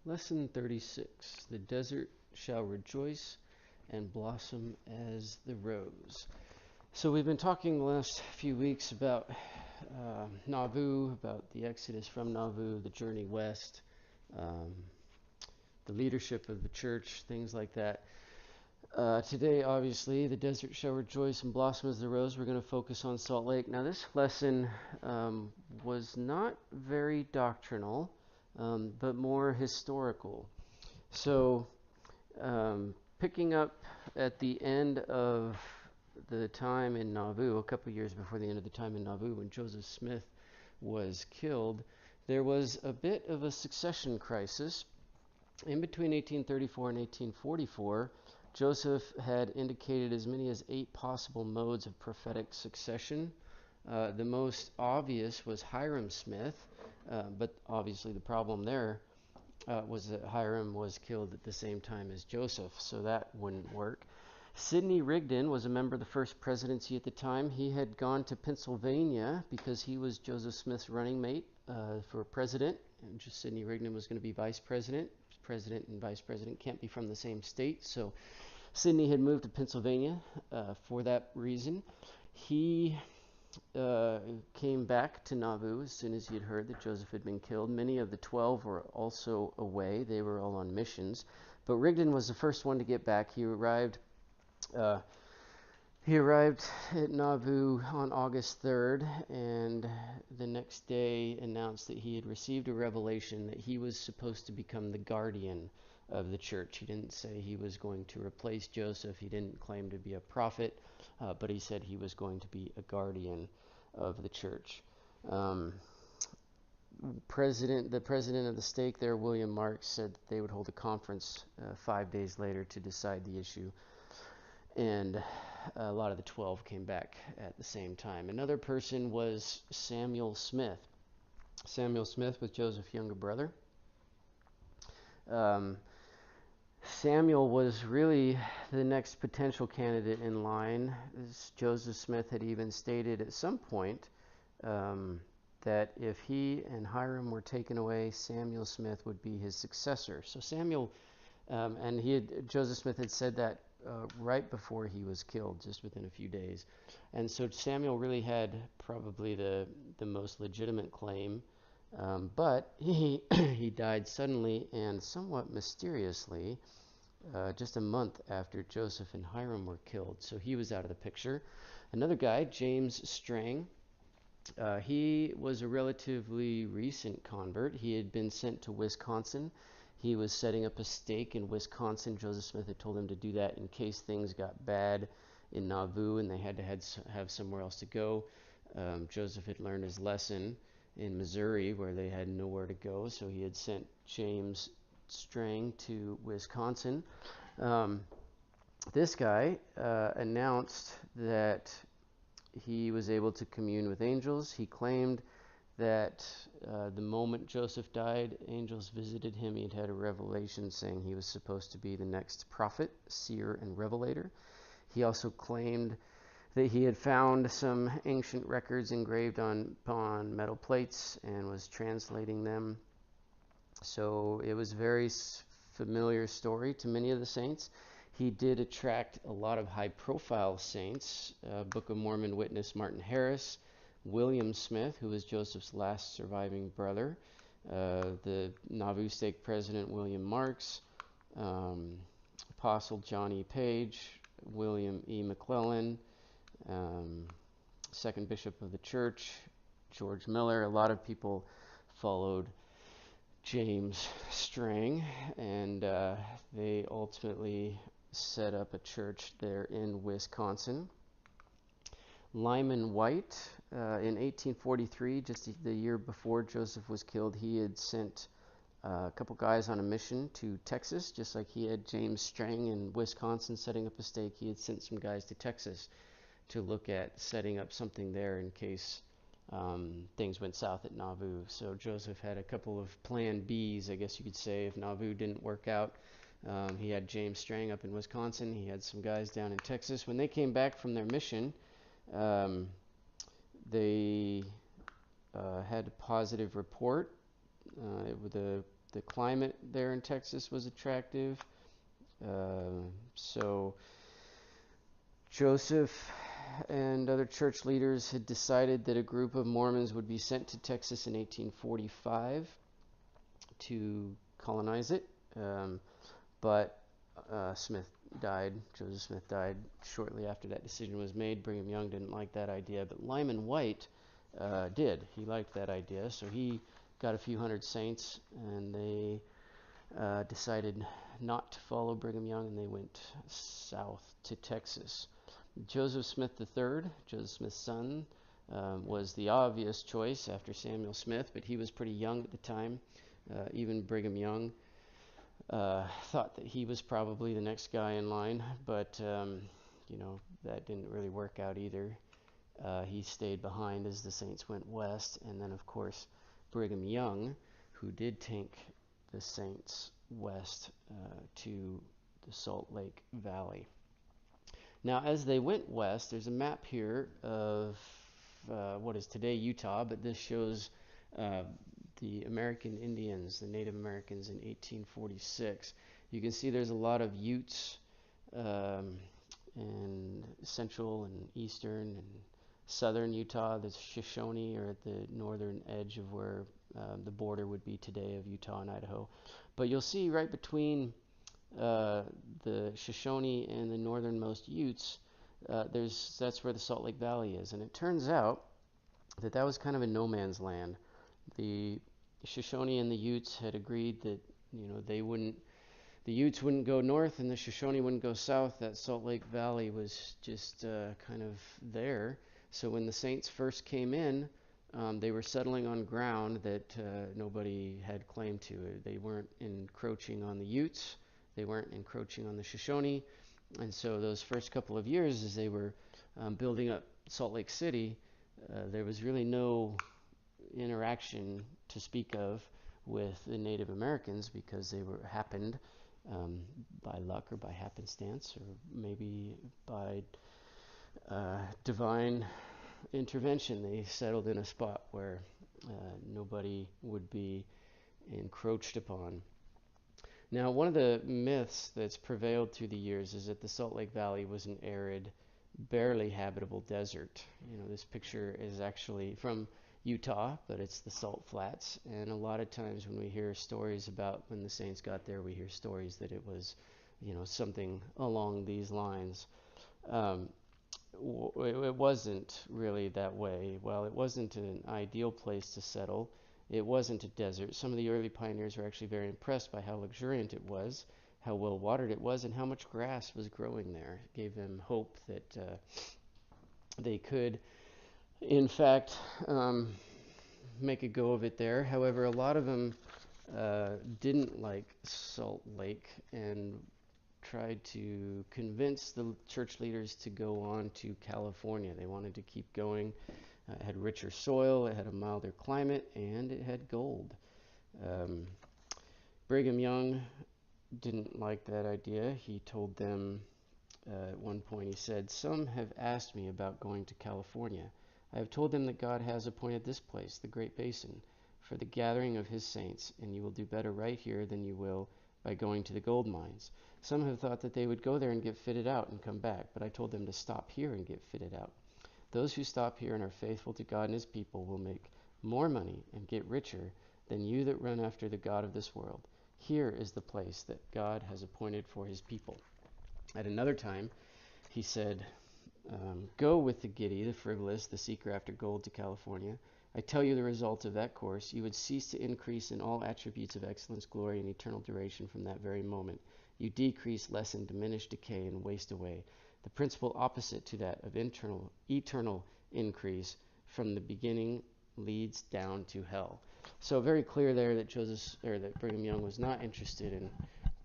Lesson 36. The desert shall rejoice and blossom as the rose. So we've been talking the last few weeks about Nauvoo, about the exodus from Nauvoo, the journey west, um, the leadership of the church, things like that. Today, obviously, the desert shall rejoice and blossom as the rose. We're going to focus on Salt Lake. Now, this lesson was not very doctrinal, but more historical. So, picking up at the end of the time in Nauvoo, a couple years before the end of the time in Nauvoo, when Joseph Smith was killed, there was a bit of a succession crisis. In between 1834 and 1844, Joseph had indicated as many as 8 possible modes of prophetic succession. The most obvious was Hiram Smith, but obviously the problem there was that Hiram was killed at the same time as Joseph, so that wouldn't work. Sidney Rigdon was a member of the first presidency at the time. He had gone to Pennsylvania because he was Joseph Smith's running mate for president, and just Sidney Rigdon was going to be vice president. President and vice president can't be from the same state, so Sidney had moved to Pennsylvania for that reason. He came back to Nauvoo as soon as he had heard that Joseph had been killed. Many of the 12 were also away. They were all on missions. But Rigdon was the first one to get back. He arrived at Nauvoo on August 3rd, and the next day announced that he had received a revelation that he was supposed to become the guardian of the church. He didn't say he was going to replace Joseph. He didn't claim to be a prophet, but he said he was going to be a guardian of the church. The president of the stake there, William Marks, said that they would hold a conference 5 days later to decide the issue. And a lot of the 12 came back at the same time. Another person was Samuel Smith. Samuel Smith was Joseph's younger brother. Samuel was really the next potential candidate in line. As Joseph Smith had even stated at some point that if he and Hiram were taken away, Samuel Smith would be his successor. So Samuel, Joseph Smith had said that right before he was killed, just within a few days. And so Samuel really had probably the most legitimate claim, but he died suddenly and somewhat mysteriously, just a month after Joseph and Hiram were killed. So he was out of the picture. Another guy, James Strang, he was a relatively recent convert. He had been sent to Wisconsin. He was setting up a stake in Wisconsin. Joseph Smith had told him to do that in case things got bad in Nauvoo and they had to have somewhere else to go. Joseph had learned his lesson in Missouri where they had nowhere to go, so he had sent James Strang to Wisconsin. This guy announced that he was able to commune with angels. He claimed that the moment Joseph died, angels visited him. He had had a revelation saying he was supposed to be the next prophet, seer, and revelator. He also claimed that he had found some ancient records engraved on metal plates and was translating them. So it was a very familiar story to many of the saints. He did attract a lot of high-profile saints. Book of Mormon witness Martin Harris, William Smith, who was Joseph's last surviving brother, the Nauvoo stake president William Marks, Apostle John E. Page, William E. McClellan, second bishop of the church, George Miller. A lot of people followed James Strang, and they ultimately set up a church there in Wisconsin. Lyman White, in 1843, just the year before Joseph was killed, he had sent a couple guys on a mission to Texas, just like he had James Strang in Wisconsin setting up a stake. He had sent some guys to Texas to look at setting up something there in case things went south at Nauvoo. So Joseph had a couple of plan Bs, I guess you could say, if Nauvoo didn't work out. He had James Strang up in Wisconsin. He had some guys down in Texas. When they came back from their mission, they had a positive report. The The climate there in Texas was attractive. So Joseph and other church leaders had decided that a group of Mormons would be sent to Texas in 1845 to colonize it. But Joseph Smith died shortly after that decision was made. Brigham Young didn't like that idea, but Lyman Wight did. He liked that idea, so he got a few hundred saints, and they decided not to follow Brigham Young, and they went south to Texas. Joseph Smith III, Joseph Smith's son, was the obvious choice after Samuel Smith, but he was pretty young at the time. Even Brigham Young thought that he was probably the next guy in line, but that didn't really work out either. He stayed behind as the saints went west, and then of course Brigham Young, who did take the saints west to the Salt Lake Valley. Now, as they went west, there's a map here of what is today Utah, but this shows the American Indians, the Native Americans in 1846. You can see there's a lot of Utes in central and eastern and southern Utah. The Shoshone are at the northern edge of where the border would be today of Utah and Idaho. But you'll see right between the Shoshone and the northernmost Utes, that's where the Salt Lake Valley is. And it turns out that was kind of a no man's land. The Shoshone and the Utes had agreed that the Utes wouldn't go north and the Shoshone wouldn't go south. That Salt Lake Valley was just kind of there. So when the saints first came in, they were settling on ground that nobody had claim to. They weren't encroaching on the Utes. They weren't encroaching on the Shoshone. And so those first couple of years, as they were building up Salt Lake City, there was really no interaction to speak of with the Native Americans, because they happened by luck or by happenstance or maybe by divine intervention. They settled in a spot where nobody would be encroached upon. Now, one of the myths that's prevailed through the years is that the Salt Lake Valley was an arid, barely habitable desert. This picture is actually from Utah, but it's the Salt Flats. And a lot of times when we hear stories about when the saints got there, we hear stories that it was, something along these lines. It wasn't really that way. Well, it wasn't an ideal place to settle. It wasn't a desert. Some of the early pioneers were actually very impressed by how luxuriant it was, how well watered it was, and how much grass was growing there. It gave them hope that they could, in fact, make a go of it there. However, a lot of them didn't like Salt Lake and tried to convince the church leaders to go on to California. They wanted to keep going. It had richer soil, it had a milder climate, and it had gold. Brigham Young didn't like that idea. He told them at one point, he said, "Some have asked me about going to California. I have told them that God has appointed this place, the Great Basin, for the gathering of his saints, and you will do better right here than you will by going to the gold mines. Some have thought that they would go there and get fitted out and come back, but I told them to stop here and get fitted out. Those who stop here and are faithful to God and his people will make more money and get richer than you that run after the God of this world. Here is the place that God has appointed for his people." At another time, he said, "Go with the giddy, the frivolous, the seeker after gold to California. I tell you the result of that course. You would cease to increase in all attributes of excellence, glory, and eternal duration from that very moment. You decrease, lessen, diminish, decay, and waste away. The principle opposite to that of eternal increase from the beginning leads down to hell." So very clear there that Brigham Young was not interested in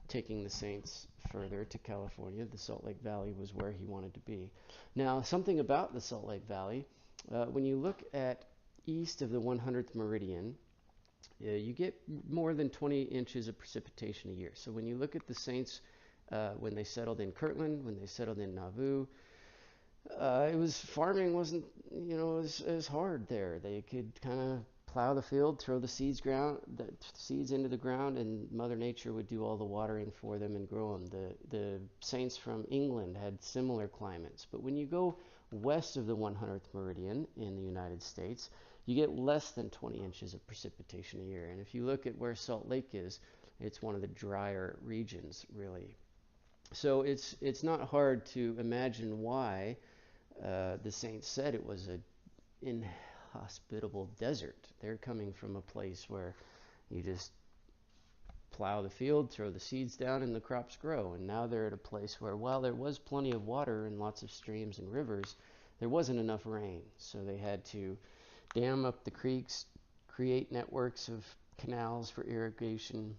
taking the saints further to California. The Salt Lake Valley was where he wanted to be. Now, something about the Salt Lake Valley, when you look at east of the 100th meridian, you get more than 20 inches of precipitation a year. So when you look at the saints, when they settled in Kirtland, when they settled in Nauvoo, farming wasn't, as hard there. They could kind of plow the field, throw the seeds into the ground, and Mother Nature would do all the watering for them and grow them. The saints from England had similar climates. But when you go west of the 100th meridian in the United States, you get less than 20 inches of precipitation a year. And if you look at where Salt Lake is, it's one of the drier regions, really. So it's not hard to imagine why the saints said it was an inhospitable desert. They're coming from a place where you just plow the field, throw the seeds down, and the crops grow. And now they're at a place where, while there was plenty of water and lots of streams and rivers, there wasn't enough rain. So they had to dam up the creeks, create networks of canals for irrigation.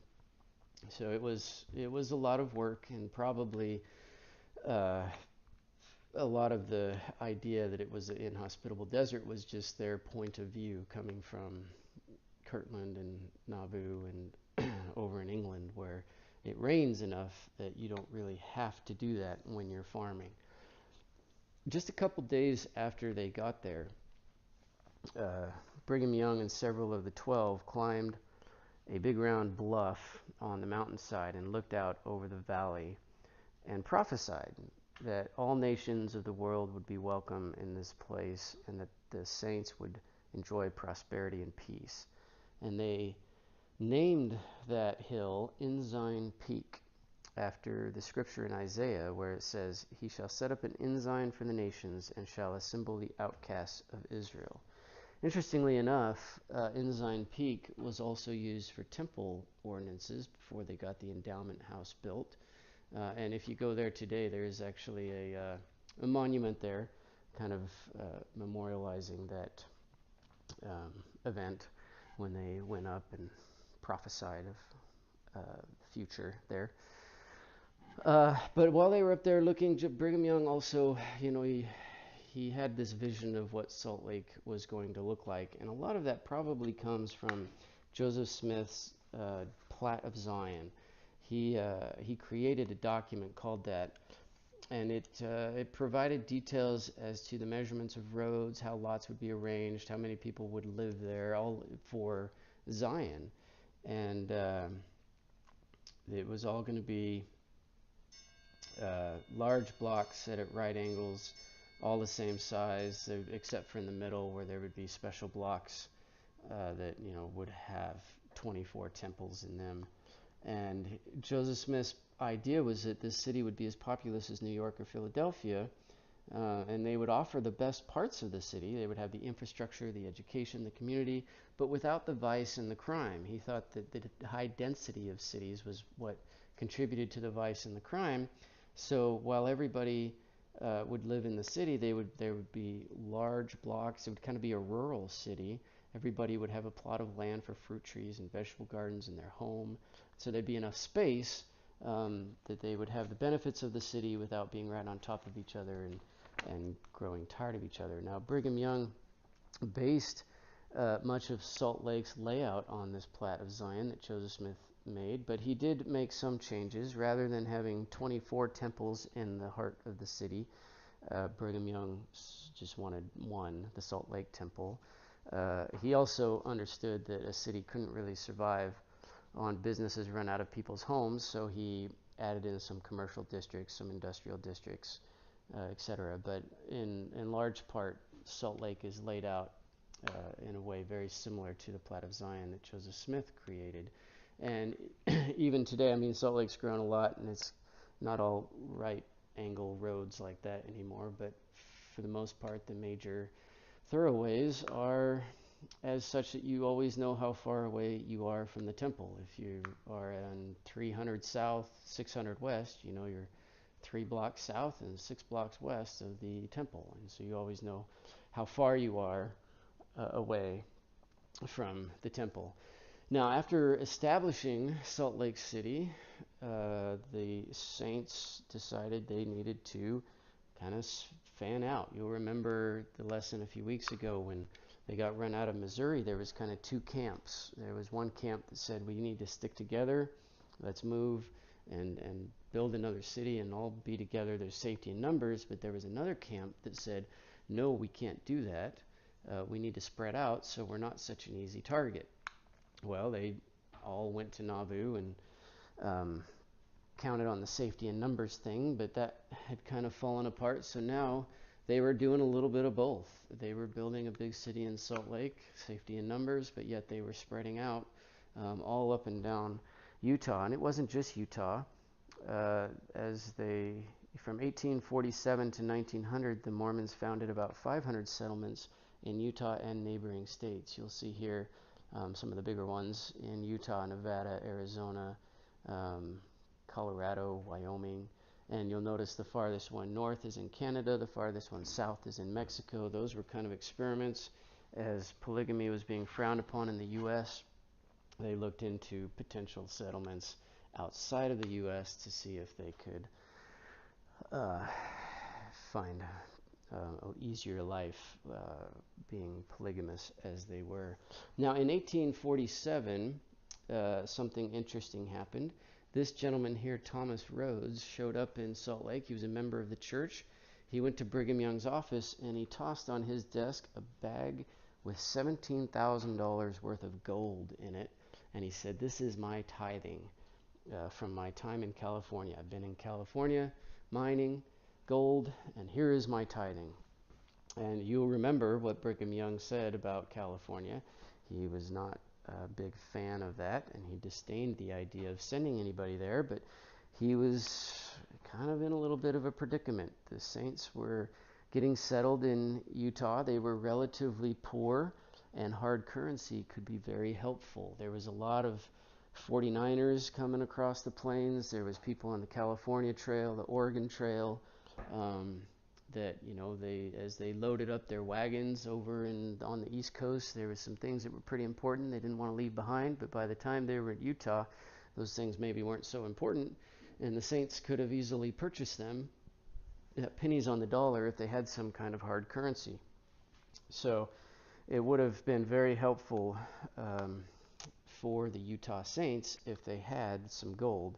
So it was a lot of work, and probably uh, a lot of the idea that it was an inhospitable desert was just their point of view coming from Kirtland and Nauvoo and over in England, where it rains enough that you don't really have to do that when you're farming. Just a couple days after they got there, Brigham Young and several of the 12 climbed a big round bluff on the mountainside and looked out over the valley and prophesied that all nations of the world would be welcome in this place and that the saints would enjoy prosperity and peace. And they named that hill Ensign Peak after the scripture in Isaiah where it says, "He shall set up an ensign for the nations and shall assemble the outcasts of Israel." Interestingly enough, Ensign Peak was also used for temple ordinances before they got the endowment house built. And if you go there today, there is actually a monument there, kind of memorializing that event when they went up and prophesied of future there. But while they were up there looking, Brigham Young also, he had this vision of what Salt Lake was going to look like, and a lot of that probably comes from Joseph Smith's Plat of Zion. He created a document called that, and it provided details as to the measurements of roads, how lots would be arranged, how many people would live there, all for Zion, and it was all going to be large blocks set at right angles, all the same size, except for in the middle where there would be special blocks that would have 24 temples in them. And Joseph Smith's idea was that this city would be as populous as New York or Philadelphia, and they would offer the best parts of the city. They would have the infrastructure, the education, the community, but without the vice and the crime. He thought that the high density of cities was what contributed to the vice and the crime. So while everybody would live in the city, there would be large blocks. It would kind of be a rural city. Everybody would have a plot of land for fruit trees and vegetable gardens in their home. So there'd be enough space that they would have the benefits of the city without being right on top of each other and growing tired of each other. Now, Brigham Young based much of Salt Lake's layout on this Plat of Zion that Joseph Smith made, but he did make some changes. Rather than having 24 temples in the heart of the city, Brigham Young just wanted one, the Salt Lake Temple. He also understood that a city couldn't really survive on businesses run out of people's homes, so he added in some commercial districts, some industrial districts, etc. But in large part, Salt Lake is laid out in a way very similar to the Plat of Zion that Joseph Smith created. And even today, Salt Lake's grown a lot, and it's not all right angle roads like that anymore, but for the most part, the major thoroughways are as such that you always know how far away you are from the temple. If you are on 300 south, 600 west, you're 3 blocks south and 6 blocks west of the temple, and so you always know how far you are away from the temple. Now, after establishing Salt Lake City, the saints decided they needed to kind of fan out. You'll remember the lesson a few weeks ago when they got run out of Missouri. There was kind of 2 camps. There was one camp that said, we need to stick together, let's move and build another city and all be together. There's safety in numbers. But there was another camp that said, no, we can't do that. we need to spread out so we're not such an easy target. Well, they all went to Nauvoo and counted on the safety in numbers thing, but that had kind of fallen apart. So now they were doing a little bit of both. They were building a big city in Salt Lake, safety in numbers, but yet they were spreading out all up and down Utah. And it wasn't just Utah. From 1847 to 1900, the Mormons founded about 500 settlements in Utah and neighboring states. You'll see here some of the bigger ones in Utah, Nevada, Arizona, Colorado, Wyoming, and you'll notice the farthest one north is in Canada, the farthest one south is in Mexico. Those were kind of experiments as polygamy was being frowned upon in the U.S. They looked into potential settlements outside of the U.S. to see if they could find an easier life being polygamous as they were. Now, in 1847, something interesting happened. This gentleman here, Thomas Rhodes, showed up in Salt Lake. He was a member of the church. He went to Brigham Young's office and he tossed on his desk a bag with $17,000 worth of gold in it. And he said, "This is my tithing from my time in California. I've been in California mining gold, and here is my tithing." And you'll remember what Brigham Young said about California. He was not a big fan of that, and he disdained the idea of sending anybody there, but he was kind of in a little bit of a predicament. The Saints were getting settled in Utah. They were relatively poor, and hard currency could be very helpful. There was a lot of 49ers coming across the plains. There was people on the California Trail, the Oregon Trail, that, as they loaded up their wagons over on the East Coast, there was some things that were pretty important they didn't want to leave behind, but by the time they were in Utah, those things maybe weren't so important, and the Saints could have easily purchased them at pennies on the dollar if they had some kind of hard currency. So it would have been very helpful for the Utah Saints if they had some gold.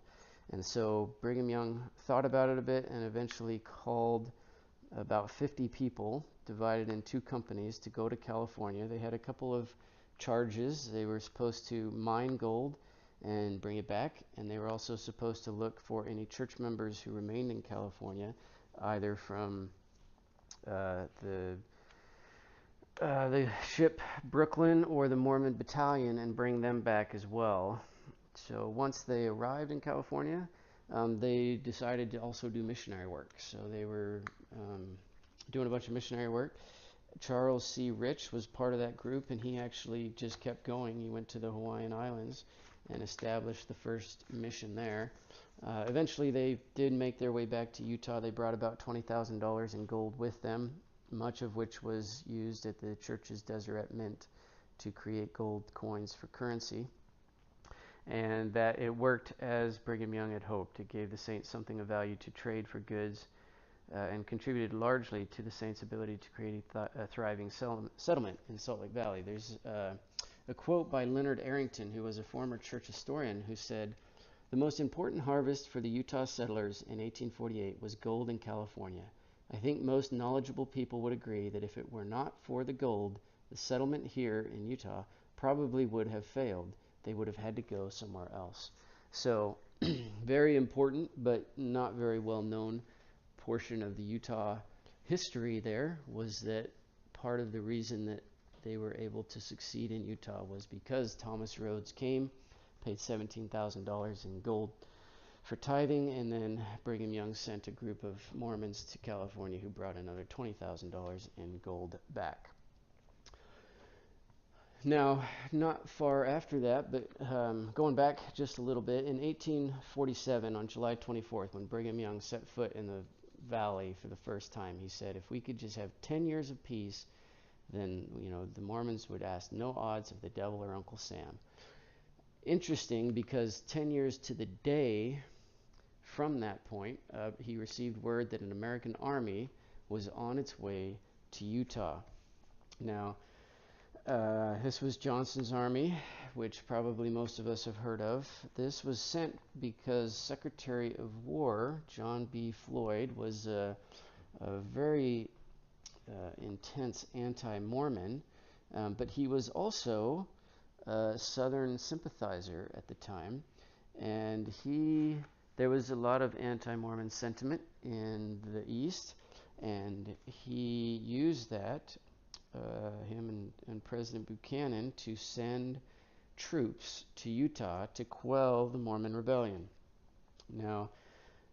And so Brigham Young thought about it a bit and eventually called about 50 people, divided in two companies, to go to California. They had a couple of charges. They were supposed to mine gold and bring it back, and they were also supposed to look for any church members who remained in California, either from the ship Brooklyn or the Mormon Battalion, and bring them back as well. So once they arrived in California, they decided to also do missionary work. So they were doing a bunch of missionary work. Charles C. Rich was part of that group, and he actually just kept going. He went to the Hawaiian Islands and established the first mission there. Eventually, they did make their way back to Utah. They brought about $20,000 in gold with them, much of which was used at the church's Deseret Mint to create gold coins for currency. And that it worked as Brigham Young had hoped. It gave the Saints something of value to trade for goods and contributed largely to the Saints' ability to create a thriving settlement in Salt Lake Valley. There's a quote by Leonard Arrington, who was a former church historian, who said, "The most important harvest for the Utah settlers in 1848 was gold in California. I think most knowledgeable people would agree that if it were not for the gold, the settlement here in Utah probably would have failed. They would have had to go somewhere else." So very important, but not very well known portion of the Utah history there was that part of the reason that they were able to succeed in Utah was because Thomas Rhodes came, paid $17,000 in gold for tithing, and then Brigham Young sent a group of Mormons to California who brought another $20,000 in gold back. Now, not far after that, but going back just a little bit, in 1847, on July 24th, when Brigham Young set foot in the valley for the first time, he said, if we could just have 10 years of peace, then, the Mormons would ask no odds of the devil or Uncle Sam. Interesting, because 10 years to the day from that point, he received word that an American army was on its way to Utah. Now, this was Johnston's army, which probably most of us have heard of. This was sent because Secretary of War John B. Floyd was a very intense anti-Mormon, but he was also a Southern sympathizer at the time, and there was a lot of anti-Mormon sentiment in the East, and he used that, him and President Buchanan, to send troops to Utah to quell the Mormon rebellion. Now,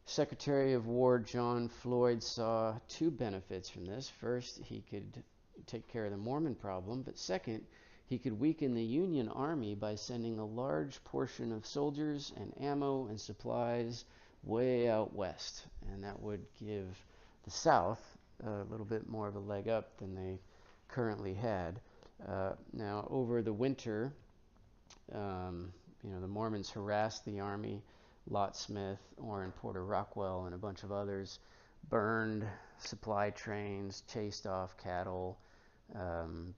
Secretary of War John Floyd saw two benefits from this. First, he could take care of the Mormon problem, but second, he could weaken the Union Army by sending a large portion of soldiers and ammo and supplies way out west, and that would give the South a little bit more of a leg up than they currently had. Now, over the winter, the Mormons harassed the army. Lot Smith, Orrin Porter Rockwell, and a bunch of others burned supply trains, chased off cattle,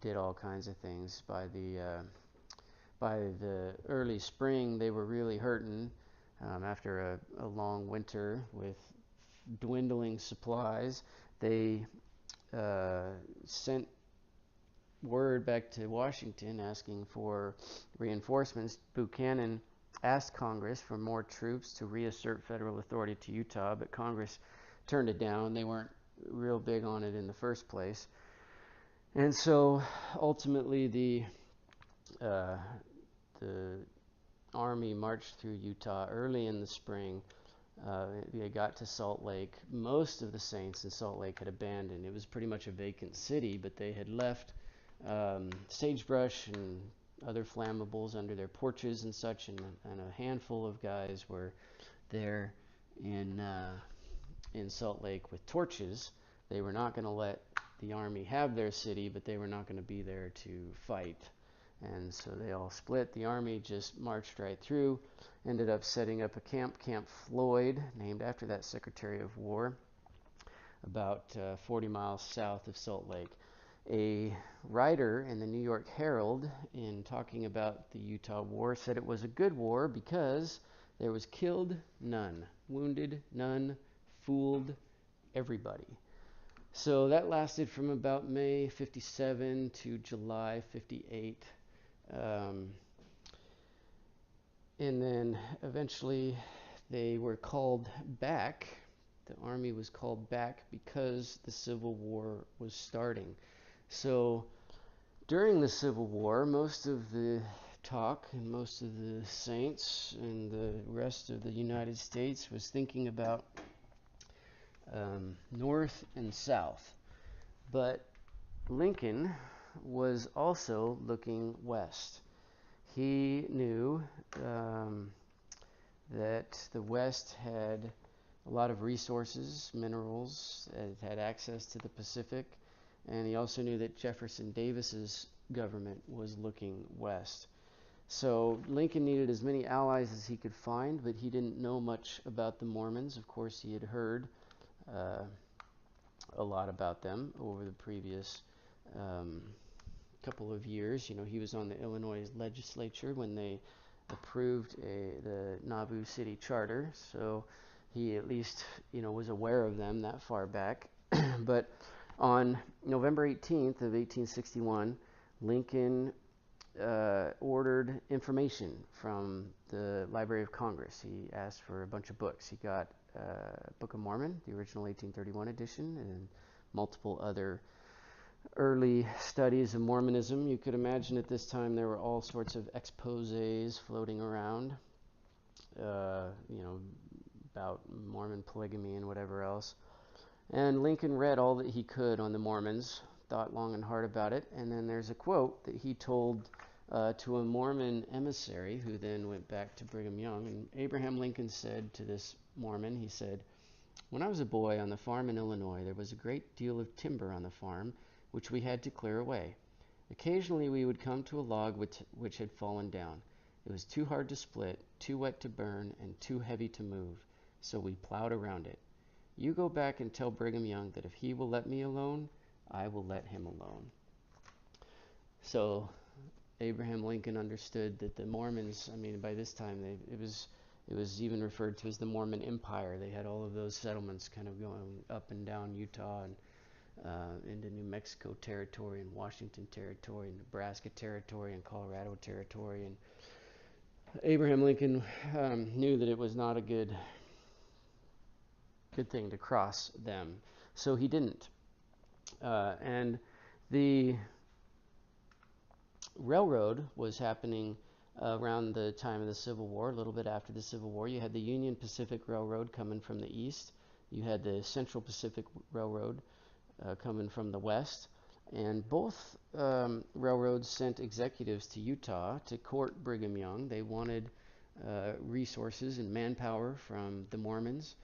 did all kinds of things. By the early spring, they were really hurting after a long winter with dwindling supplies. They sent word back to Washington asking for reinforcements. Buchanan asked Congress for more troops to reassert federal authority to Utah, but Congress turned it down. They weren't real big on it in the first place. And so ultimately the army marched through Utah early in the spring. They got to Salt Lake. Most of the saints in Salt Lake had abandoned. It was pretty much a vacant city, but they had left sagebrush and other flammables under their porches and such, and a handful of guys were there in Salt Lake with torches. They were not going to let the army have their city, but they were not going to be there to fight. And so they all split. The army just marched right through, ended up setting up a camp, Camp Floyd, named after that Secretary of War, about 40 miles south of Salt Lake. A writer in the New York Herald, in talking about the Utah War, said it was a good war because there was killed none, wounded none, fooled everybody. So that lasted from about May 57 to July 58. And then eventually they were called back. The army was called back because the Civil War was starting. So during the Civil War, most of the talk and most of the saints and the rest of the United States was thinking about North and South. But Lincoln was also looking west. He knew that the West had a lot of resources, minerals, it had access to the Pacific, and he also knew that Jefferson Davis's government was looking west. So Lincoln needed as many allies as he could find, but he didn't know much about the Mormons. Of course, he had heard a lot about them over the previous couple of years. He was on the Illinois legislature when they approved the Nauvoo City Charter, so he at least was aware of them that far back. But on November 18th of 1861, Lincoln ordered information from the Library of Congress. He asked for a bunch of books. He got Book of Mormon, the original 1831 edition, and multiple other early studies of Mormonism. You could imagine at this time there were all sorts of exposés floating around, about Mormon polygamy and whatever else. And Lincoln read all that he could on the Mormons, thought long and hard about it, and then there's a quote that he told to a Mormon emissary who then went back to Brigham Young. And Abraham Lincoln said to this Mormon, he said, "When I was a boy on the farm in Illinois, there was a great deal of timber on the farm, which we had to clear away. Occasionally we would come to a log which had fallen down. It was too hard to split, too wet to burn, and too heavy to move, so we plowed around it. You go back and tell Brigham Young that if he will let me alone, I will let him alone." So Abraham Lincoln understood that the Mormons, by this time it was even referred to as the Mormon Empire. They had all of those settlements kind of going up and down Utah, and into New Mexico Territory and Washington Territory and Nebraska Territory and Colorado Territory. And Abraham Lincoln knew that it was not a good thing to cross them, so he didn't. And the railroad was happening around the time of the Civil War, a little bit after the Civil War. You had the Union Pacific Railroad coming from the east. You had the Central Pacific Railroad coming from the west. And both railroads sent executives to Utah to court Brigham Young. They wanted resources and manpower from the Mormons.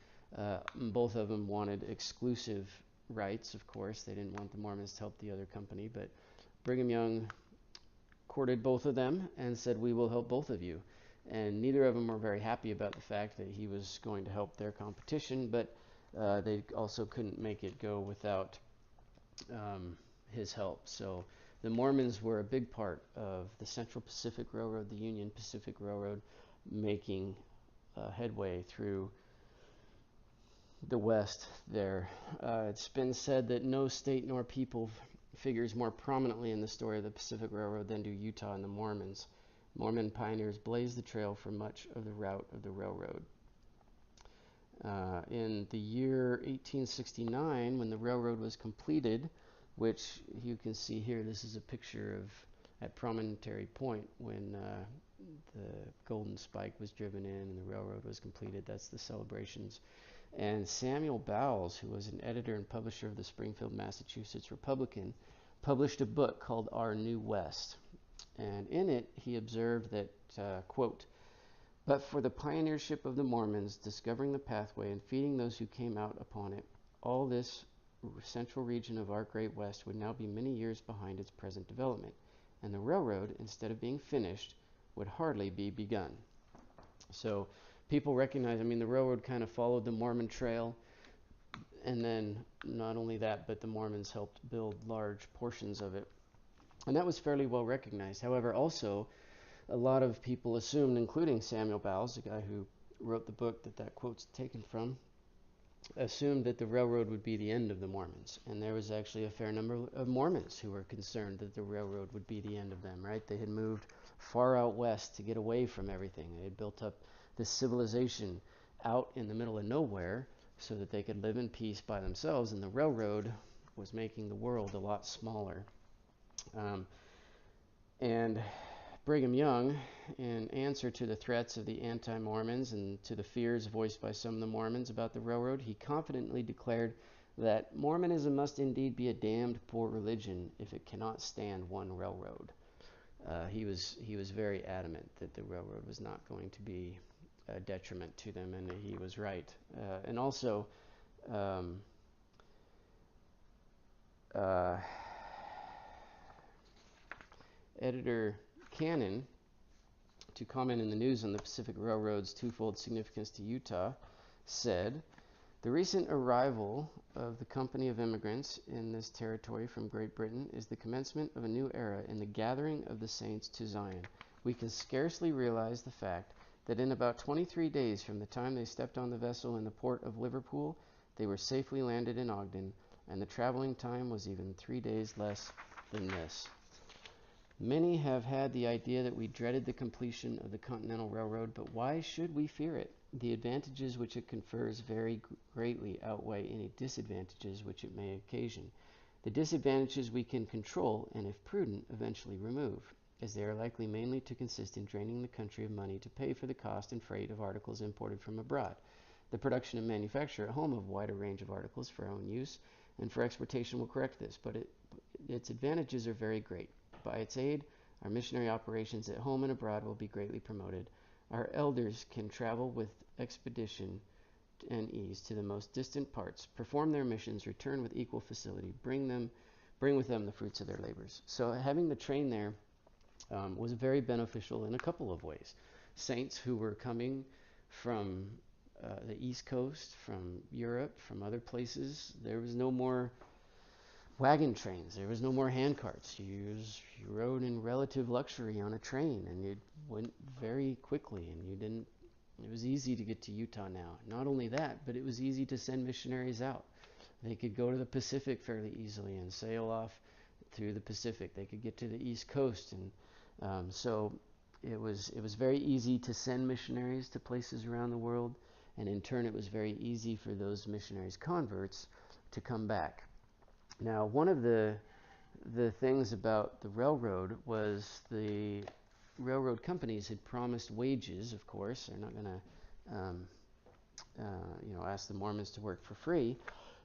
Both of them wanted exclusive rights, of course. They didn't want the Mormons to help the other company, but Brigham Young courted both of them and said, "We will help both of you." And neither of them were very happy about the fact that he was going to help their competition, but they also couldn't make it go without his help. So the Mormons were a big part of the Central Pacific Railroad, the Union Pacific Railroad, making headway through the West there. It's been said that no state nor people figures more prominently in the story of the Pacific Railroad than do Utah and the Mormons. Mormon pioneers blazed the trail for much of the route of the railroad. In the year 1869, when the railroad was completed, which you can see here, this is a picture of at Promontory Point when the Golden Spike was driven in and the railroad was completed. That's the celebrations. And Samuel Bowles, who was an editor and publisher of the Springfield, Massachusetts Republican, published a book called Our New West. And in it, he observed that, quote, "But for the pioneership of the Mormons, discovering the pathway and feeding those who came out upon it, all this central region of our great West would now be many years behind its present development, and the railroad, instead of being finished, would hardly be begun." So people recognize, the railroad kind of followed the Mormon trail, and then not only that, but the Mormons helped build large portions of it. And that was fairly well recognized. However, also, a lot of people assumed, including Samuel Bowles, the guy who wrote the book that quote's taken from, assumed that the railroad would be the end of the Mormons. And there was actually a fair number of Mormons who were concerned that the railroad would be the end of them, right? They had moved far out west to get away from everything. They had built up this civilization out in the middle of nowhere so that they could live in peace by themselves, and the railroad was making the world a lot smaller. And Brigham Young, in answer to the threats of the anti-Mormons and to the fears voiced by some of the Mormons about the railroad, he confidently declared that Mormonism must indeed be a damned poor religion if it cannot stand one railroad. He was very adamant that the railroad was not going to be a detriment to them, and he was right. And also, Editor Cannon, to comment in the news on the Pacific Railroad's twofold significance to Utah, said, "The recent arrival of the company of immigrants in this territory from Great Britain is the commencement of a new era in the gathering of the saints to Zion. We can scarcely realize the fact that in about 23 days from the time they stepped on the vessel in the port of Liverpool, they were safely landed in Ogden, and the traveling time was even 3 days less than this. Many have had the idea that we dreaded the completion of the Continental Railroad, but why should we fear it? The advantages which it confers very greatly outweigh any disadvantages which it may occasion. The disadvantages we can control, and if prudent, eventually remove, as they are likely mainly to consist in draining the country of money to pay for the cost and freight of articles imported from abroad. The production and manufacture at home of a wider range of articles for our own use and for exportation will correct this, but its advantages are very great. By its aid, our missionary operations at home and abroad will be greatly promoted. Our elders can travel with expedition and ease to the most distant parts, perform their missions, return with equal facility, bring with them the fruits of their labors." So having the train there was very beneficial in a couple of ways. Saints who were coming from the East Coast, from Europe, from other places, there was no more wagon trains. There was no more hand carts. You rode in relative luxury on a train, and you went very quickly, and it was easy to get to Utah now. Not only that, but it was easy to send missionaries out. They could go to the Pacific fairly easily and sail off through the Pacific. They could get to the East Coast, and so it was very easy to send missionaries to places around the world, and in turn, it was very easy for those missionaries' converts to come back. Now, one of the things about the railroad was the railroad companies had promised wages. Of course, they're not going to ask the Mormons to work for free.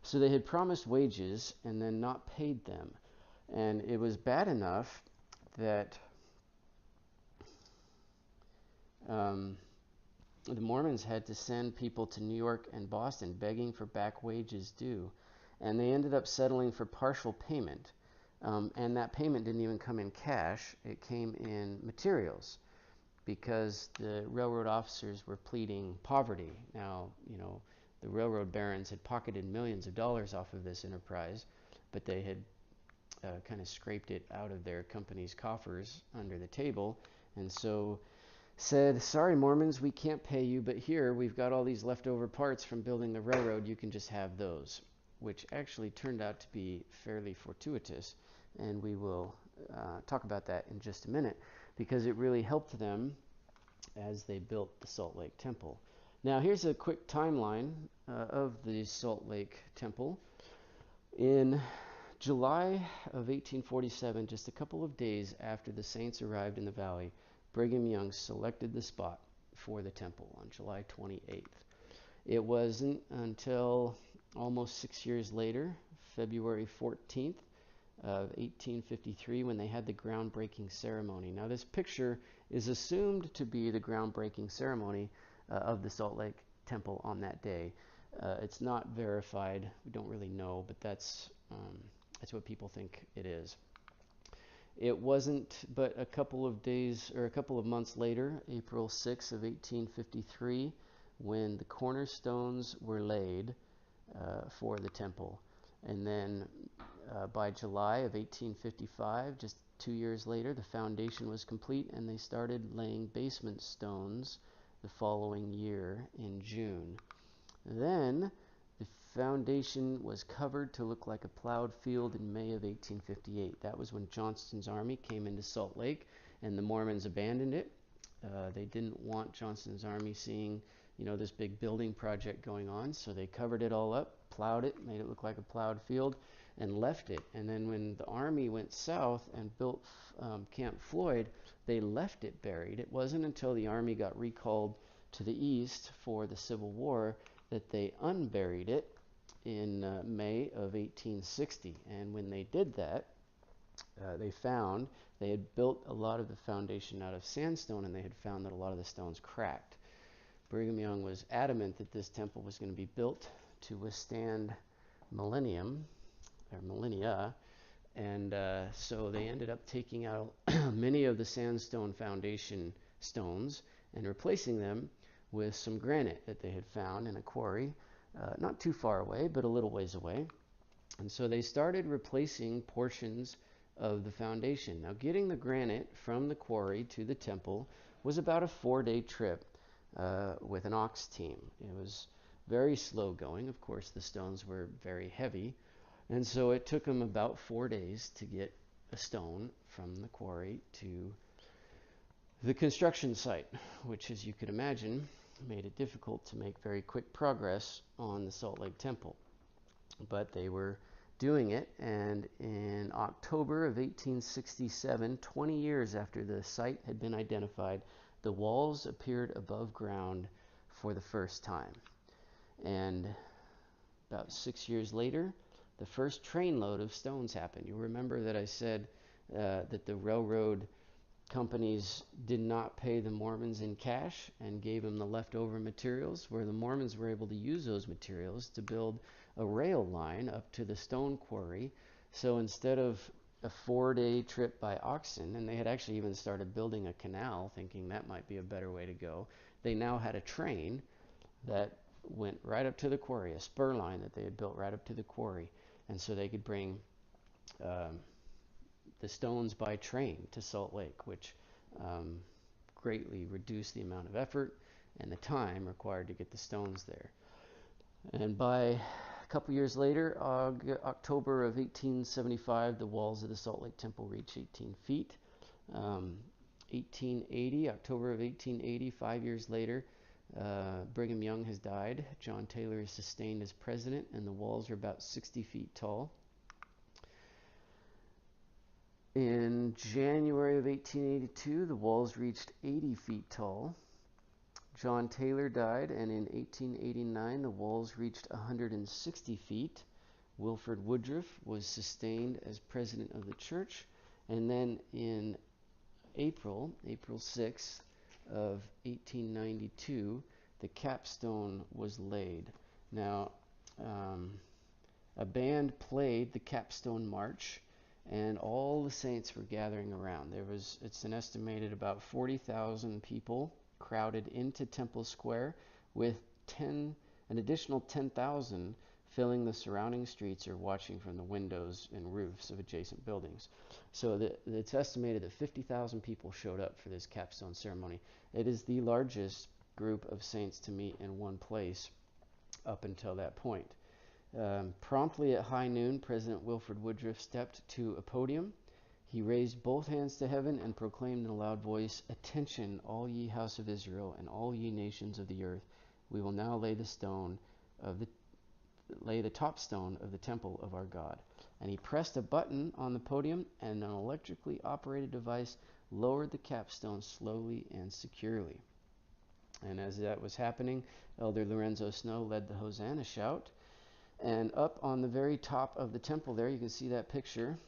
So they had promised wages and then not paid them. And it was bad enough that the Mormons had to send people to New York and Boston begging for back wages due. And they ended up settling for partial payment. And that payment didn't even come in cash. It came in materials, because the railroad officers were pleading poverty. Now, the railroad barons had pocketed millions of dollars off of this enterprise, but they had kind of scraped it out of their company's coffers under the table, and so said, sorry, Mormons, we can't pay you, but here, we've got all these leftover parts from building the railroad, you can just have those, which actually turned out to be fairly fortuitous, and we will talk about that in just a minute, because it really helped them as they built the Salt Lake Temple. Now, here's a quick timeline of the Salt Lake Temple. In July of 1847, just a couple of days after the saints arrived in the valley, Brigham Young selected the spot for the temple on July 28th. It wasn't until almost 6 years later, February 14th, of 1853, when they had the groundbreaking ceremony. Now, this picture is assumed to be the groundbreaking ceremony of the Salt Lake Temple on that day. It's not verified. We don't really know, but that's what people think it is. It wasn't but a couple of days or a couple of months later, April 6th of 1853, when the cornerstones were laid for the temple. And then by July of 1855, just 2 years later, the foundation was complete, and they started laying basement stones the following year in June. Then the foundation was covered to look like a plowed field in May of 1858. That was when Johnston's army came into Salt Lake, and the Mormons abandoned it. They didn't want Johnston's army seeing, this big building project going on, so they covered it all up, plowed it, made it look like a plowed field, and left it. And then when the army went south and built Camp Floyd, they left it buried. It wasn't until the army got recalled to the east for the Civil War that they unburied it in May of 1860. And when they did that, they had built a lot of the foundation out of sandstone, and they had found that a lot of the stones cracked. Brigham Young was adamant that this temple was going to be built to withstand millennia, and so they ended up taking out many of the sandstone foundation stones and replacing them with some granite that they had found in a quarry, not too far away, but a little ways away. And so they started replacing portions of the foundation. Now, getting the granite from the quarry to the temple was about a 4-day trip with an ox team. It was very slow going. Of course, the stones were very heavy, and so it took them about 4 days to get a stone from the quarry to the construction site, which, as you could imagine, made it difficult to make very quick progress on the Salt Lake Temple. But they were doing it, and in October of 1867, 20 years after the site had been identified, the walls appeared above ground for the first time. And about 6 years later, the first trainload of stones happened. You remember that I said that the railroad companies did not pay the Mormons in cash and gave them the leftover materials, where the Mormons were able to use those materials to build a rail line up to the stone quarry. So instead of a 4-day trip by oxen, and they had actually even started building a canal, thinking that might be a better way to go, they now had a train that went right up to the quarry, a spur line that they had built right up to the quarry, and so they could bring the stones by train to Salt Lake, which greatly reduced the amount of effort and the time required to get the stones there. And by a couple years later, October of 1875, the walls of the Salt Lake Temple reach 18 feet. 1880, October of 1880, 5 years later, Brigham Young has died. John Taylor is sustained as president, and the walls are about 60 feet tall. In January of 1882, the walls reached 80 feet tall. John Taylor died, and in 1889, the walls reached 160 feet. Wilford Woodruff was sustained as president of the church, and then in April 6th of 1892, the capstone was laid. Now, a band played the capstone march, and all the saints were gathering around. It's an estimated about 40,000 people crowded into Temple Square, with an additional 10,000 filling the surrounding streets or watching from the windows and roofs of adjacent buildings. So it's estimated that 50,000 people showed up for this capstone ceremony. It is the largest group of saints to meet in one place up until that point. Promptly at high noon, President Wilford Woodruff stepped to a podium. He raised both hands to heaven and proclaimed in a loud voice, "Attention, all ye house of Israel, and all ye nations of the earth. We will now lay the top stone of the temple of our God." And he pressed a button on the podium, and an electrically operated device lowered the capstone slowly and securely. And as that was happening, Elder Lorenzo Snow led the Hosanna shout. And up on the very top of the temple there, you can see that picture,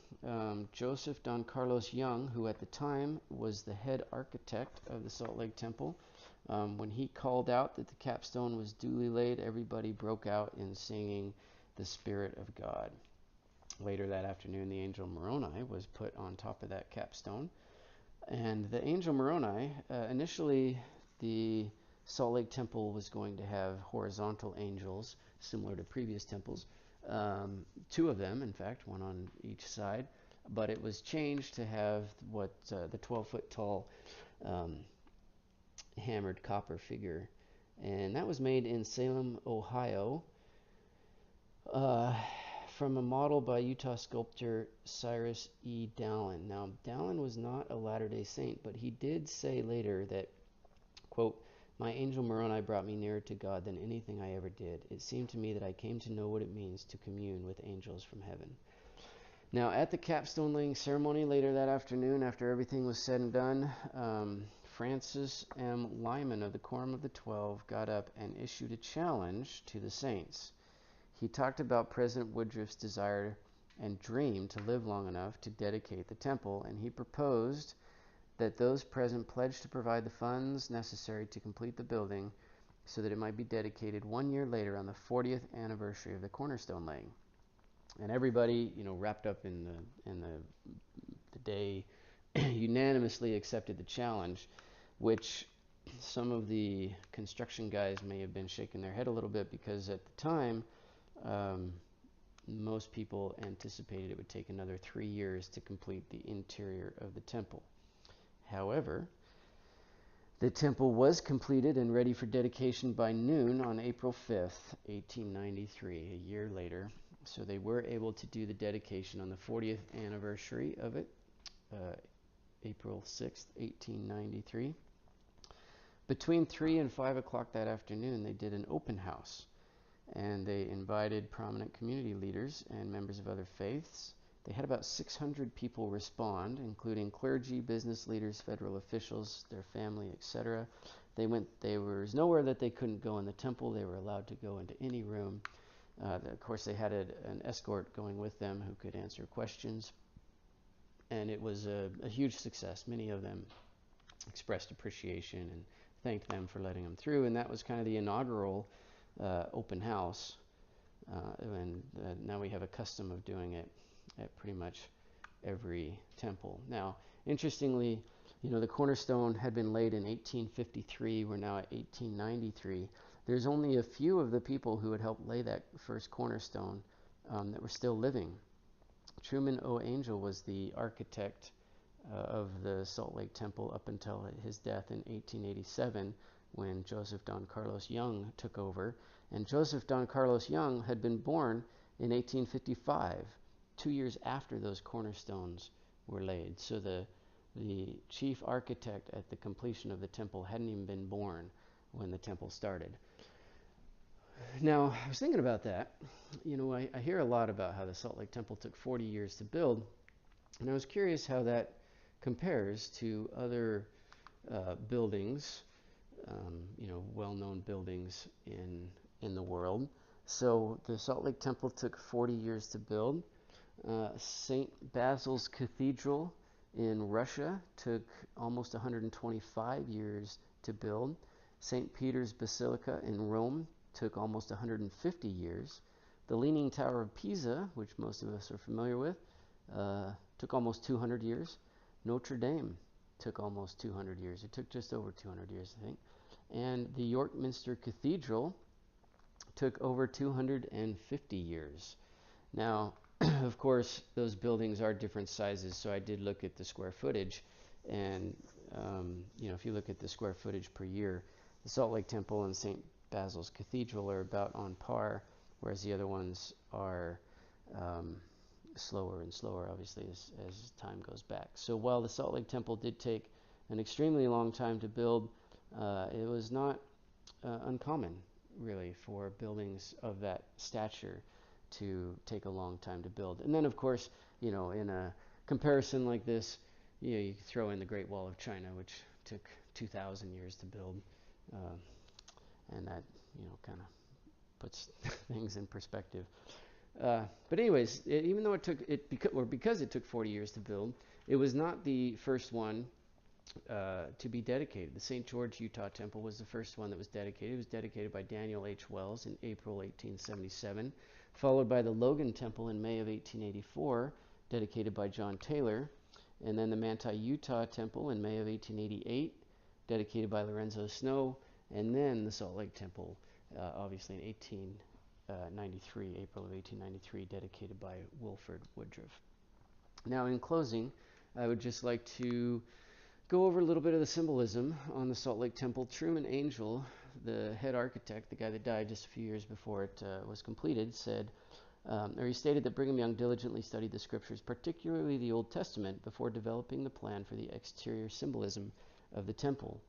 Joseph Don Carlos Young, who at the time was the head architect of the Salt Lake Temple, when he called out that the capstone was duly laid, everybody broke out in singing the Spirit of God. Later that afternoon, the angel Moroni was put on top of that capstone. And the angel Moroni, initially the Salt Lake Temple was going to have horizontal angels, similar to previous temples. 2 of them, in fact, one on each side. But it was changed to have the 12-foot tall hammered copper figure. And that was made in Salem, Ohio, from a model by Utah sculptor Cyrus E. Dallin. Now, Dallin was not a Latter-day Saint, but he did say later that, quote, "My angel Moroni brought me nearer to God than anything I ever did. It seemed to me that I came to know what it means to commune with angels from heaven." Now, at the capstone laying ceremony later that afternoon, after everything was said and done, Francis M. Lyman of the Quorum of the 12 got up and issued a challenge to the saints. He talked about President Woodruff's desire and dream to live long enough to dedicate the temple, and he proposed that those present pledge to provide the funds necessary to complete the building so that it might be dedicated 1 year later on the 40th anniversary of the cornerstone laying. And everybody, wrapped up in the day, unanimously accepted the challenge, which some of the construction guys may have been shaking their head a little bit, because at the time, most people anticipated it would take another 3 years to complete the interior of the temple. However, the temple was completed and ready for dedication by noon on April 5th, 1893, a year later. So they were able to do the dedication on the 40th anniversary of it, April 6th, 1893. Between 3 and 5 o'clock that afternoon, they did an open house, and they invited prominent community leaders and members of other faiths. They had about 600 people respond, including clergy, business leaders, federal officials, their family, etc. There was nowhere that they couldn't go in the temple. They were allowed to go into any room. Of course, they had an escort going with them who could answer questions. And it was a huge success. Many of them expressed appreciation and thanked them for letting them through. And that was kind of the inaugural open house. And now we have a custom of doing it at pretty much every temple. Now, interestingly, the cornerstone had been laid in 1853. We're now at 1893. There's only a few of the people who had helped lay that first cornerstone that were still living. Truman O. Angel was the architect of the Salt Lake Temple up until his death in 1887. when Joseph Don Carlos Young took over. And Joseph Don Carlos Young had been born in 1855, 2 years after those cornerstones were laid. So the chief architect at the completion of the temple hadn't even been born when the temple started. Now, I was thinking about that. I hear a lot about how the Salt Lake Temple took 40 years to build, and I was curious how that compares to other buildings, well-known buildings in the world. So the Salt Lake Temple took 40 years to build. St. Basil's Cathedral in Russia took almost 125 years to build. St. Peter's Basilica in Rome took almost 150 years. The Leaning Tower of Pisa, which most of us are familiar with, took almost 200 years. Notre Dame took almost 200 years. It took just over 200 years, I think. And the York Minster Cathedral took over 250 years. Now, of course, those buildings are different sizes, so I did look at the square footage. And, if you look at the square footage per year, the Salt Lake Temple and St. Basil's Cathedral are about on par, whereas the other ones are slower and slower, obviously, as time goes back. So while the Salt Lake Temple did take an extremely long time to build, it was not uncommon, really, for buildings of that stature to take a long time to build. And then, of course, in a comparison like this, you could throw in the Great Wall of China, which took 2,000 years to build, and that, kind of puts things in perspective. But anyways, even though because it took 40 years to build, it was not the first one to be dedicated. The St. George, Utah Temple was the first one that was dedicated. It was dedicated by Daniel H. Wells in April 1877, followed by the Logan Temple in May of 1884, dedicated by John Taylor, and then the Manti, Utah Temple in May of 1888, dedicated by Lorenzo Snow, and then the Salt Lake Temple, obviously in 1893, April of 1893, dedicated by Wilford Woodruff. Now, in closing, I would just like to go over a little bit of the symbolism on the Salt Lake Temple. Truman Angell, the head architect, the guy that died just a few years before it was completed, he stated that Brigham Young diligently studied the scriptures, particularly the Old Testament, before developing the plan for the exterior symbolism of the temple.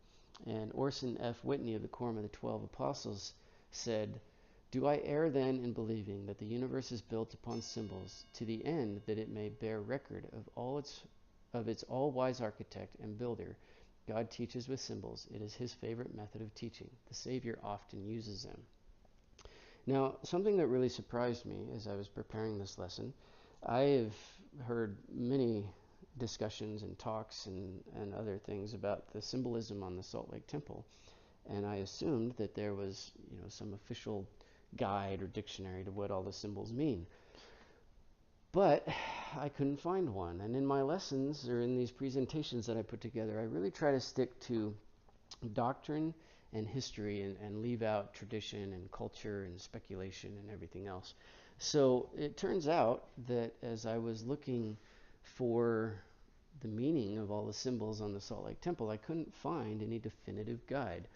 And Orson F. Whitney of the Quorum of the 12 Apostles said, "Do I err then in believing that the universe is built upon symbols, to the end that it may bear record of its all-wise architect and builder? God teaches with symbols. It is his favorite method of teaching. The Savior often uses them." Now, something that really surprised me as I was preparing this lesson, I have heard many discussions and talks and other things about the symbolism on the Salt Lake Temple, and I assumed that there was some official guide or dictionary to what all the symbols mean. But I couldn't find one. And in my lessons, or in these presentations that I put together, I really try to stick to doctrine and history and leave out tradition and culture and speculation and everything else. So it turns out that as I was looking for the meaning of all the symbols on the Salt Lake Temple, I couldn't find any definitive guide.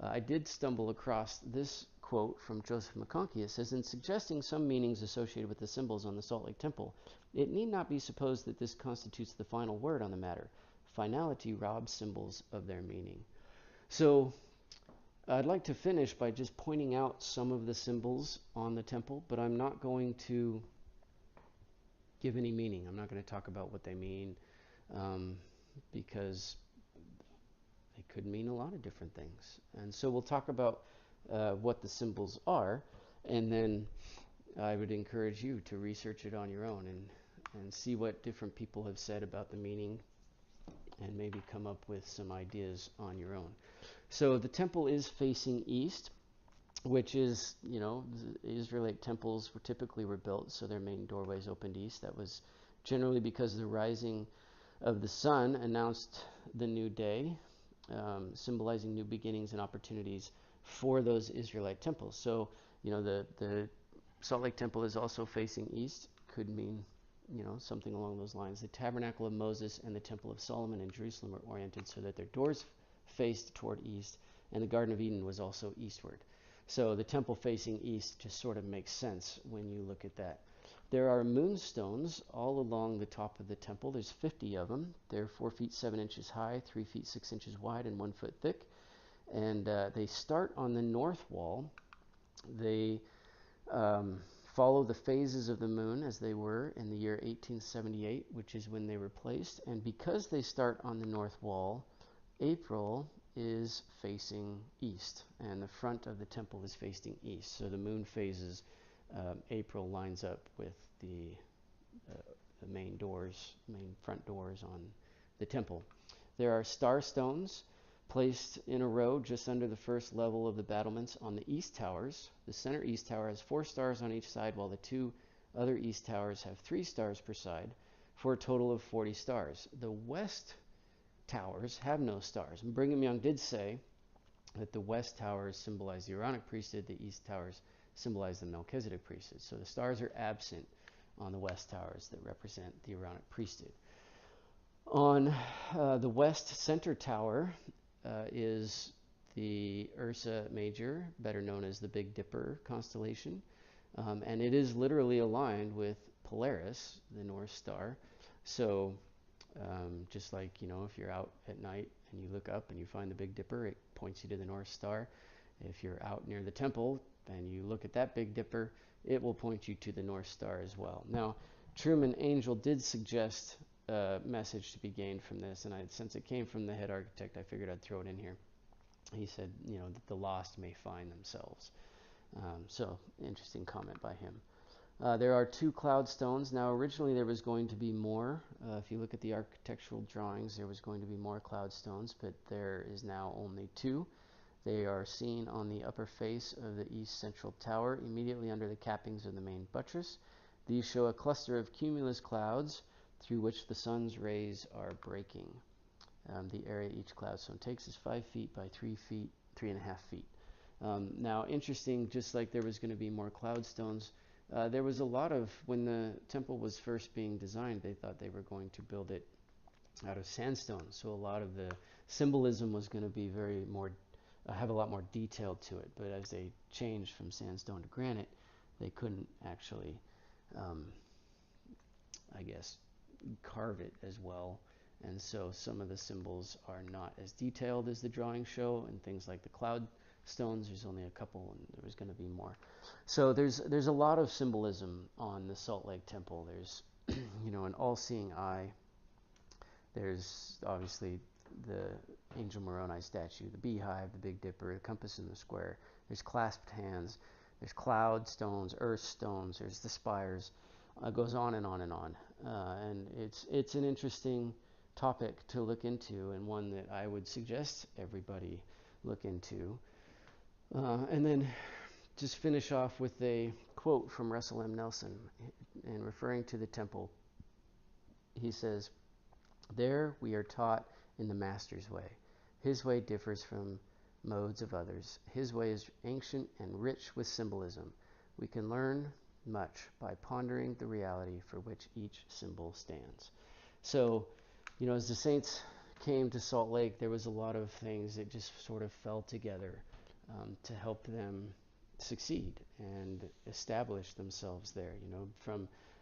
I did stumble across this quote from Joseph McConkie. It says, "In suggesting some meanings associated with the symbols on the Salt Lake Temple, it need not be supposed that this constitutes the final word on the matter. Finality robs symbols of their meaning." So I'd like to finish by just pointing out some of the symbols on the temple, but I'm not going to give any meaning. I'm not going to talk about what they mean, because they could mean a lot of different things. And so we'll talk about what the symbols are, and then I would encourage you to research it on your own and see what different people have said about the meaning, and maybe come up with some ideas on your own. So the temple is facing east, which is, the Israelite temples typically were built so their main doorways opened east. That was generally because the rising of the sun announced the new day, symbolizing new beginnings and opportunities for those Israelite temples. So, the Salt Lake Temple is also facing east, could mean, something along those lines. The Tabernacle of Moses and the Temple of Solomon in Jerusalem are oriented so that their doors faced toward east, and the Garden of Eden was also eastward. So the temple facing east just sort of makes sense when you look at that. There are moonstones all along the top of the temple. There's 50 of them. They're 4 feet 7 inches high, 3 feet 6 inches wide, and 1 foot thick. And they start on the north wall. They follow the phases of the moon as they were in the year 1878, which is when they were placed. And because they start on the north wall, April is facing east, and the front of the temple is facing east. So the moon phases, April lines up with the main front doors on the temple. There are star stones placed in a row just under the first level of the battlements on the east towers. The center east tower has 4 stars on each side, while the 2 other east towers have 3 stars per side, for a total of 40 stars. The west towers have no stars. And Brigham Young did say that the west towers symbolize the Aaronic priesthood, the east towers symbolize the Melchizedek priesthood. So the stars are absent on the west towers that represent the Aaronic priesthood. On the west center tower is the Ursa Major, better known as the Big Dipper constellation. And it is literally aligned with Polaris, the North Star. So just like, if you're out at night and you look up and you find the Big Dipper, it points you to the North Star. If you're out near the temple and you look at that Big Dipper, it will point you to the North Star as well. Now, Truman Angell did suggest a message to be gained from this, and since it came from the head architect, I figured I'd throw it in here. He said, that the lost may find themselves. So, interesting comment by him. There are 2 cloud stones. Now, originally there was going to be more. If you look at the architectural drawings, there was going to be more cloud stones, but there is now only 2. They are seen on the upper face of the east central tower, immediately under the cappings of the main buttress. These show a cluster of cumulus clouds through which the sun's rays are breaking. The area each cloud stone takes is 5 feet by 3 feet, 3.5 feet. Now, interesting, just like there was going to be more cloud stones, there was a lot of, when the temple was first being designed, they thought they were going to build it out of sandstone. So a lot of the symbolism was going to be have a lot more detail to it. But as they changed from sandstone to granite, they couldn't actually, carve it as well. And so some of the symbols are not as detailed as the drawings show, and things like the cloud stones, there's only a couple, and there was going to be more. So there's a lot of symbolism on the Salt Lake Temple. There's an all-seeing eye. There's obviously the Angel Moroni statue, the beehive, the Big Dipper, the compass in the square. There's clasped hands. There's cloud stones, earth stones. There's the spires. It goes on and on and on. And it's an interesting topic to look into, and one that I would suggest everybody look into. And then just finish off with a quote from Russell M. Nelson, and referring to the temple. He says, "There we are taught in the Master's way. His way differs from modes of others. His way is ancient and rich with symbolism. We can learn much by pondering the reality for which each symbol stands." So, as the saints came to Salt Lake, there was a lot of things that just sort of fell together to help them succeed and establish themselves there.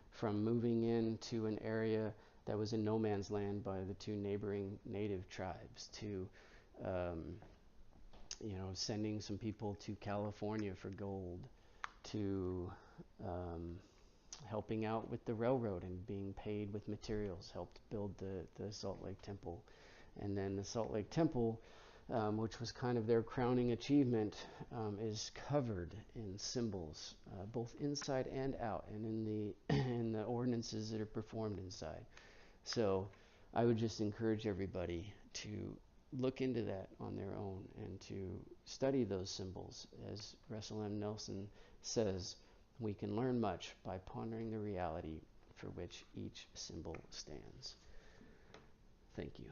From moving into an area that was in no man's land by the 2 neighboring native tribes, to sending some people to California for gold, to helping out with the railroad and being paid with materials, helped build the Salt Lake Temple. And then the Salt Lake Temple, which was kind of their crowning achievement, is covered in symbols, both inside and out, and in the ordinances that are performed inside. So I would just encourage everybody to look into that on their own and to study those symbols. As Russell M. Nelson says, we can learn much by pondering the reality for which each symbol stands. Thank you.